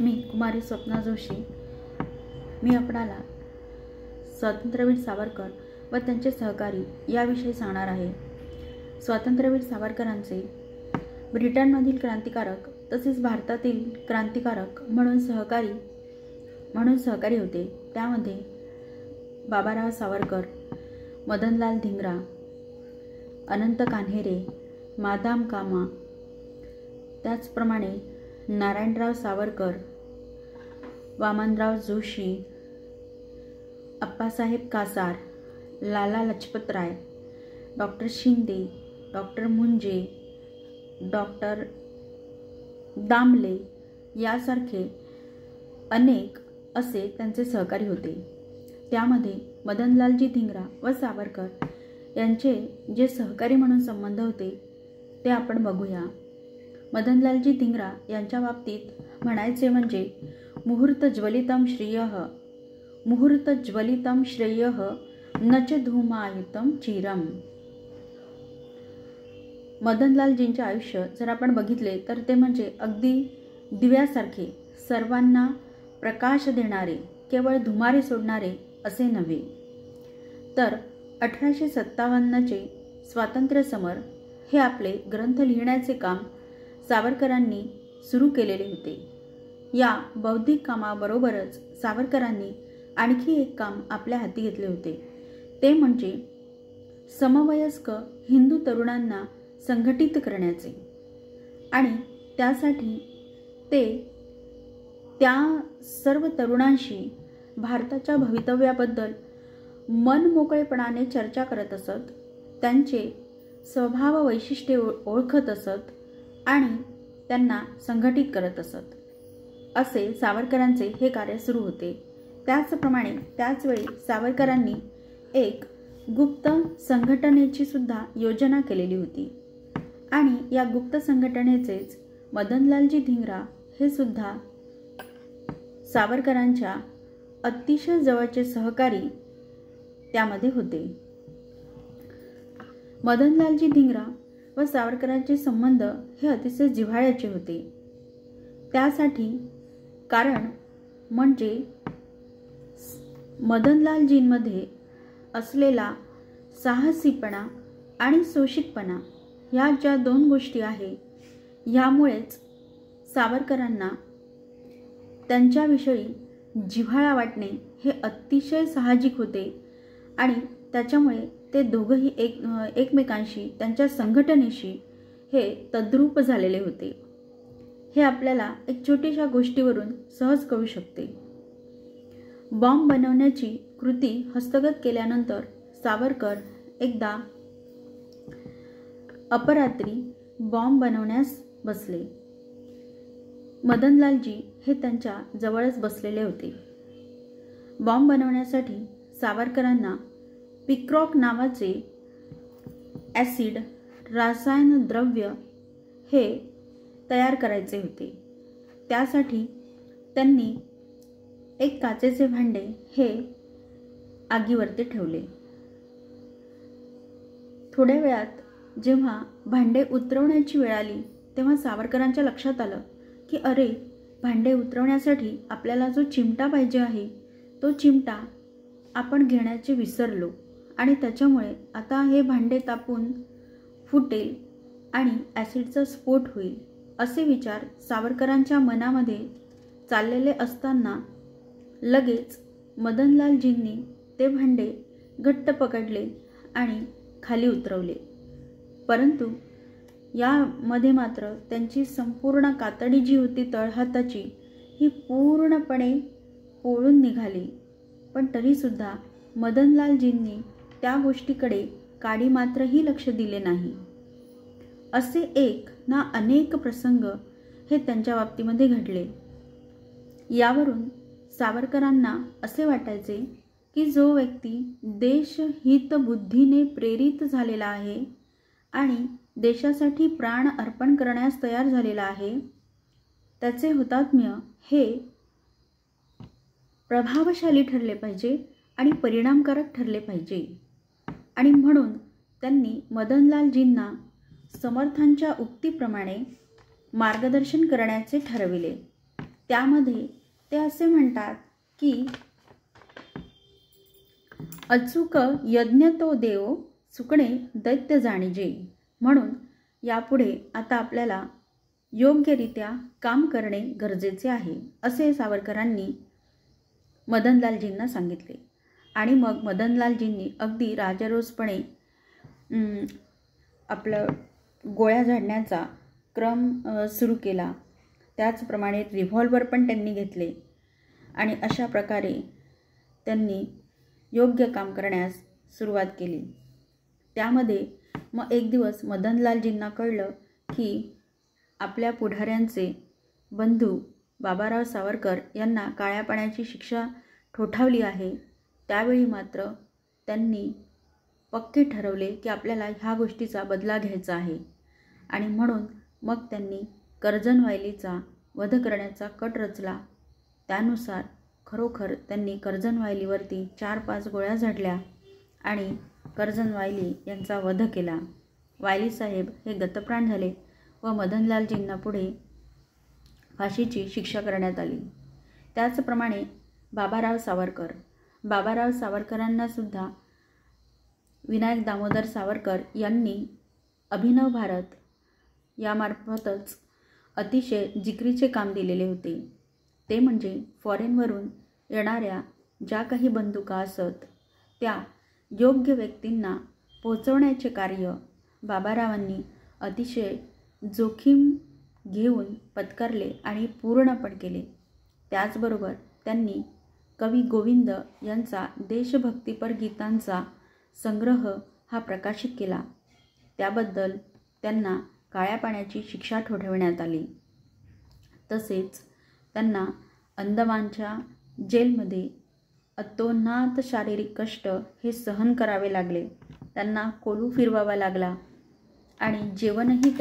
मी कुमारी स्वप्ना जोशी. मी आपणाला स्वातंत्र्यवीर सावरकर व त्यांचे सहकारी याविषयी सांगणार आहे. स्वातंत्र्यवीर सावरकरांचे ब्रिटनमधील क्रांतिकारक तसेच भारतातील क्रांतिकारक म्हणून सहकारी होते. त्यामध्ये बाबाराव सावरकर, मदनलाल धिंगरा, अनंत कान्हेरे, मादाम कामा, त्याचप्रमाणे नारायणराव सावरकर, वामनराव जोशी, अप्पासाहेब कासार, लाला लजपतराय, डॉक्टर शिंदे, डॉक्टर मुंजे, डॉक्टर दामले यासारखे अनेक असे त्यांचे सहकारी होते. त्यामध्ये मदनलालजी धिंगरा व सावरकर यांचे जे सहकारी म्हणून संबंध होते ते आपण बघूया. मदनलालजी धिंगरा यांच्या बाबतीत म्हणायचे म्हणजे मुहूर्त ज्वलितम श्रेयः न च धूमायुतम चिरम. मदनलालजींचे आयुष्य जर आपण बघितले तर ते म्हणजे अगदी दिव्यासारखे, सर्वांना प्रकाश देणारे, केवळ धुमारे सोडणारे असे नव्हे. तर 1857चे स्वातंत्र्य समर हे आपले ग्रंथ लिहिण्याचे काम सावरकरांनी सुरू केलेले होते. या बौद्धिक कामाबरोबरच सावरकरांनी आणखी एक काम आपल्या हाती घेतले होते. ते म्हणजे समवयस्क हिंदू तरुणांना संघटित करण्याचे आणि त्यासाठी ते त्या सर्व तरुणांशी भारताच्या भवितव्याबद्दल मनमोकळेपणाने चर्चा करत असत, त्यांचे स्वभाव वैशिष्ट्ये ओळखत असत आणि त्यांना संघटित करत असत. असे सावरकरांचे हे कार्य सुरू होते. त्याचप्रमाणे त्याचवेळी सावरकरांनी एक गुप्त संघटनेची सुद्धा योजना केलेली होती आणि या गुप्त संघटनेचेच मदनलालजी धिंगरा हे सुद्धा सावरकरांच्या अतिशय जवळचे सहकारी त्यामध्ये होते. मदनलालजी धिंगरा व सावरकरांचे संबंध हे अतिशय जिव्हाळ्याचे होते. त्यासाठी कारण म्हणजे मदनलालजींमध्ये असलेला साहसीपणा आणि सोशिकपणा ह्या ज्या दोन गोष्टी आहे, ह्यामुळेच सावरकरांना त्यांच्याविषयी जिव्हाळा वाटणे हे अतिशय साहजिक होते आणि त्याच्यामुळे ते दोघंही एकमेकांशी, त्यांच्या संघटनेशी हे तद्रूप झालेले होते. हे आपल्याला एक छोट्याशा गोष्टीवरून सहज कळू शकते. बॉम्ब बनवण्याची कृती हस्तगत केल्यानंतर सावरकर एकदा अपरात्री बॉम्ब बनवण्यास बसले. मदनलालजी हे त्यांच्या जवळच बसलेले होते. बॉम्ब बनवण्यासाठी सावरकरांना पिक्रॉक नावाचे ॲसिड रसायन द्रव्य हे तयार करायचे होते. त्यासाठी त्यांनी एक काचेचे भांडे हे आगीवरती ठेवले. थोड्या वेळात जेव्हा भांडे उतरवण्याची वेळ आली तेव्हा सावरकरांच्या लक्षात आलं की अरे, भांडे उतरवण्यासाठी आपल्याला जो चिमटा पाहिजे आहे तो चिमटा आपण घेण्याचे विसरलो आणि त्याच्यामुळे आता हे भांडे तापून फुटेल आणि ॲसिडचा स्फोट होईल असे विचार सावरकरांच्या मनामध्ये चाललेले असताना लगेच मदनलालजींनी ते भांडे घट्ट पकडले आणि खाली उतरवले. परंतु यामध्ये मात्र त्यांची संपूर्ण कातडी जी होती तळहाताची ही पूर्णपणे पोळून निघाली. पण तरीसुद्धा मदनलालजींनी त्या गोष्टीकडे काडी मात्रही लक्ष दिले नाही. असे एक ना अनेक प्रसंग हे त्यांच्या बाबतीमध्ये घडले. यावरून सावरकरांना असे वाटायचे की जो व्यक्ती देशहितबुद्धीने प्रेरित झालेला आहे आणि देशासाठी प्राण अर्पण करण्यास तयार झालेला आहे, त्याचे हुतात्म्य हे प्रभावशाली ठरले पाहिजे आणि परिणामकारक ठरले पाहिजे. आणि म्हणून त्यांनी मदनलालजींना समर्थांच्या उक्तीप्रमाणे मार्गदर्शन करण्याचे ठरविले. त्यामध्ये ते असे म्हणतात की अचूक यज्ञ तो देव चुकणे दैत्य जाणीजे. म्हणून यापुढे आता आपल्याला योग्यरित्या काम करणे गरजेचे आहे असे सावरकरांनी मदनलालजींना सांगितले. आणि मग मदनलालजींनी अगदी राजरोसपणे आपलं गोळ्या झाडण्याचा क्रम सुरू केला. त्याचप्रमाणे रिव्हॉल्वर पण त्यांनी घेतले आणि अशा प्रकारे त्यांनी योग्य काम करण्यास सुरुवात केली. त्यामध्ये मग एक दिवस मदनलालजींना कळलं की आपल्या पुढाऱ्यांचे बंधू बाबाराव सावरकर यांना काळ्या पाण्याची शिक्षा ठोठावली आहे. त्यावेळी मात्र त्यांनी पक्के ठरवले की आपल्याला ह्या गोष्टीचा बदला घ्यायचा आहे आणि म्हणून मग त्यांनी कर्झनवायलीचा वध करण्याचा कट रचला. त्यानुसार खरोखर त्यांनी कर्झनवायलीवरती 4-5 गोळ्या झाडल्या आणि कर्झनवायली यांचा वध केला. वायली साहेब हे गतप्राण झाले व मदनलालजींना पुढे फाशीची शिक्षा करण्यात आली. त्याचप्रमाणे बाबाराव सावरकरांना सुद्धा विनायक दामोदर सावरकर यांनी अभिनव भारत यामार्फतच अतिशय जिकरीचे काम दिलेले होते. ते म्हणजे फॉरेनवरून येणाऱ्या ज्या काही बंदुका असत त्या योग्य व्यक्तींना पोचवण्याचे कार्य बाबारावांनी अतिशय जोखीम घेऊन पत्करले आणि पूर्ण पण केले. त्याचबरोबर त्यांनी कवी गोविंद यांचा देशभक्तीपर गीतांचा संग्रह हा प्रकाशित केला. त्याबद्दल त्यांना काळ्या पाण्याची शिक्षा ठोठावण्यात आली. तसेच त्यांना अंदमानच्या जेलमध्ये अतोनात शारीरिक कष्ट हे सहन करावे लागले. त्यांना कोलू फिरवावा लागला आणि जेवणही